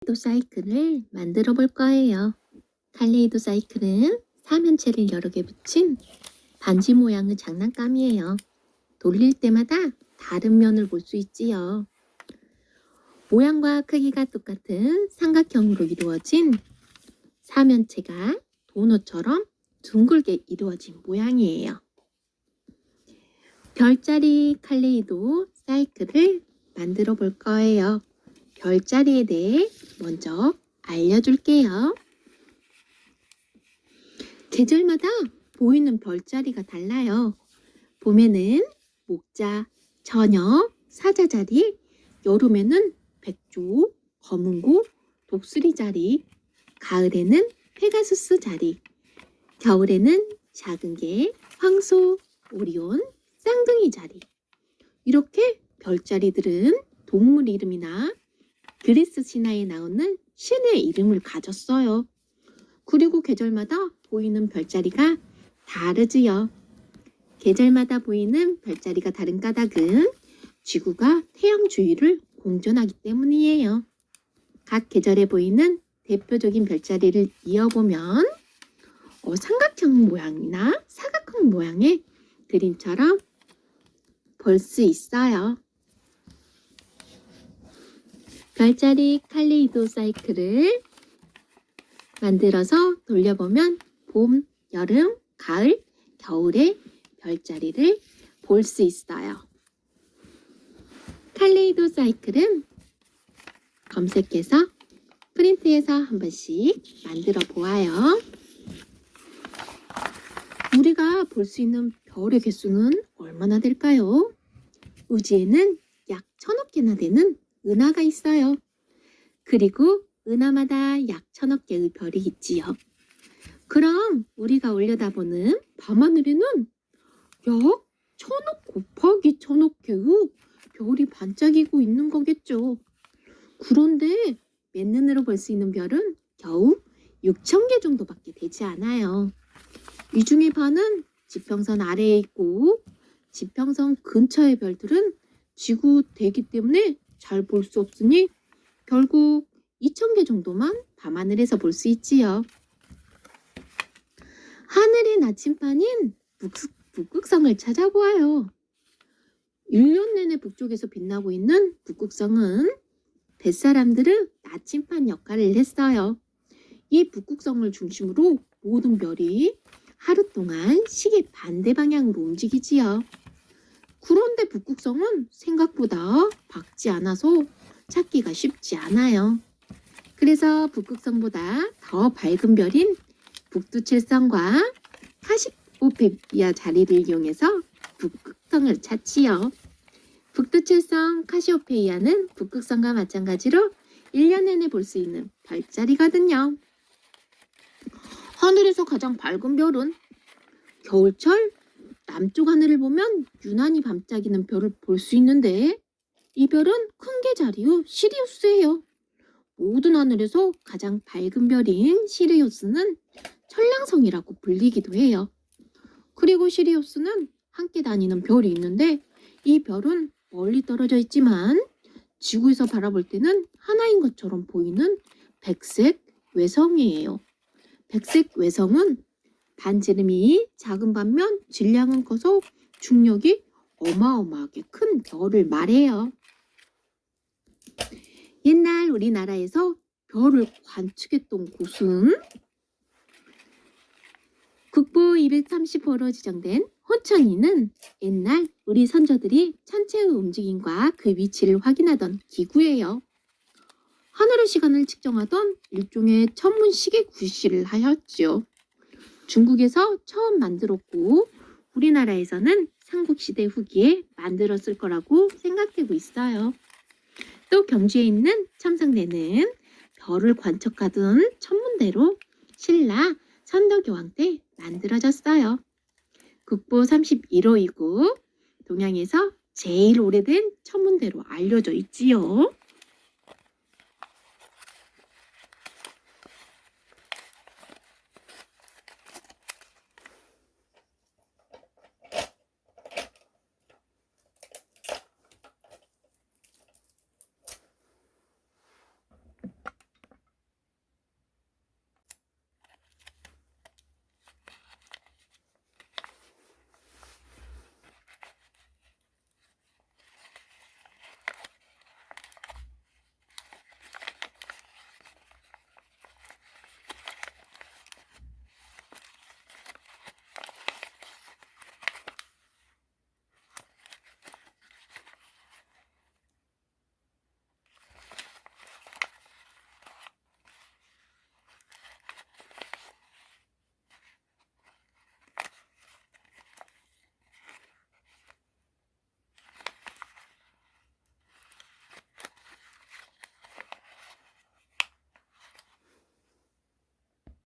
칼레이도 사이클을 만들어 볼 거예요. 칼레이도 사이클은 사면체를 여러 개 붙인 반지 모양의 장난감이에요. 돌릴 때마다 다른 면을 볼 수 있지요. 모양과 크기가 똑같은 삼각형으로 이루어진 사면체가 도넛처럼 둥글게 이루어진 모양이에요. 별자리 칼레이도 사이클을 만들어 볼 거예요. 별자리에 대해 먼저 알려줄게요. 계절마다 보이는 별자리가 달라요. 봄에는 목자, 처녀, 사자자리, 여름에는 백조, 검은고, 독수리자리, 가을에는 페가수스 자리, 겨울에는 작은 개, 황소, 오리온, 쌍둥이 자리. 이렇게 별자리들은 동물 이름이나 그리스 신화에 나오는 신의 이름을 가졌어요. 그리고 계절마다 보이는 별자리가 다르지요. 계절마다 보이는 별자리가 다른 까닭은 지구가 태양 주위를 공전하기 때문이에요. 각 계절에 보이는 대표적인 별자리를 이어보면 삼각형 모양이나 사각형 모양의 그림처럼 볼 수 있어요. 별자리 칼레이도 사이클을 만들어서 돌려보면 봄, 여름, 가을, 겨울의 별자리를 볼 수 있어요. 칼레이도 사이클은 검색해서 프린트해서 한 번씩 만들어 보아요. 우리가 볼 수 있는 별의 개수는 얼마나 될까요? 우주에는 약 1000억 개나 되는 은하가 있어요. 그리고 은하마다 약 1000억 개의 별이 있지요. 그럼 우리가 올려다보는 밤하늘에는 약 1000억 곱하기 1000억 개의 별이 반짝이고 있는 거겠죠. 그런데 맨눈으로 볼 수 있는 별은 겨우 6000개 정도밖에 되지 않아요. 이 중에 반은 지평선 아래에 있고 지평선 근처의 별들은 지구 대기 때문에 잘 볼 수 없으니 결국 2000개 정도만 밤하늘에서 볼 수 있지요. 하늘의 나침반인 북극성을 찾아보아요. 1년 내내 북쪽에서 빛나고 있는 북극성은 뱃사람들의 나침반 역할을 했어요. 이 북극성을 중심으로 모든 별이 하루 동안 시계 반대 방향으로 움직이지요. 그런데 북극성은 생각보다 밝지 않아서 찾기가 쉽지 않아요. 그래서 북극성보다 더 밝은 별인 북두칠성과 카시오페이아 자리를 이용해서 북극성을 찾지요. 북두칠성 카시오페이아는 북극성과 마찬가지로 1년 내내 볼 수 있는 별자리거든요. 하늘에서 가장 밝은 별은 겨울철 남쪽 하늘을 보면 유난히 반짝이는 별을 볼 수 있는데 이 별은 큰 개 자리의 시리우스예요. 모든 하늘에서 가장 밝은 별인 시리우스는 천량성이라고 불리기도 해요. 그리고 시리우스는 함께 다니는 별이 있는데 이 별은 멀리 떨어져 있지만 지구에서 바라볼 때는 하나인 것처럼 보이는 백색 외성이에요. 백색 외성은 반지름이 작은 반면 질량은 커서 중력이 어마어마하게 큰 별을 말해요. 옛날 우리나라에서 별을 관측했던 곳은 국보 230호로 지정된 호천이는 옛날 우리 선조들이 천체의 움직임과 그 위치를 확인하던 기구예요. 하늘의 시간을 측정하던 일종의 천문시계 구실을 하였지요. 중국에서 처음 만들었고 우리나라에서는 삼국시대 후기에 만들었을 거라고 생각되고 있어요. 또 경주에 있는 첨성대는 별을 관측하던 천문대로 신라 선덕여왕 때 만들어졌어요. 국보 31호이고 동양에서 제일 오래된 천문대로 알려져 있지요.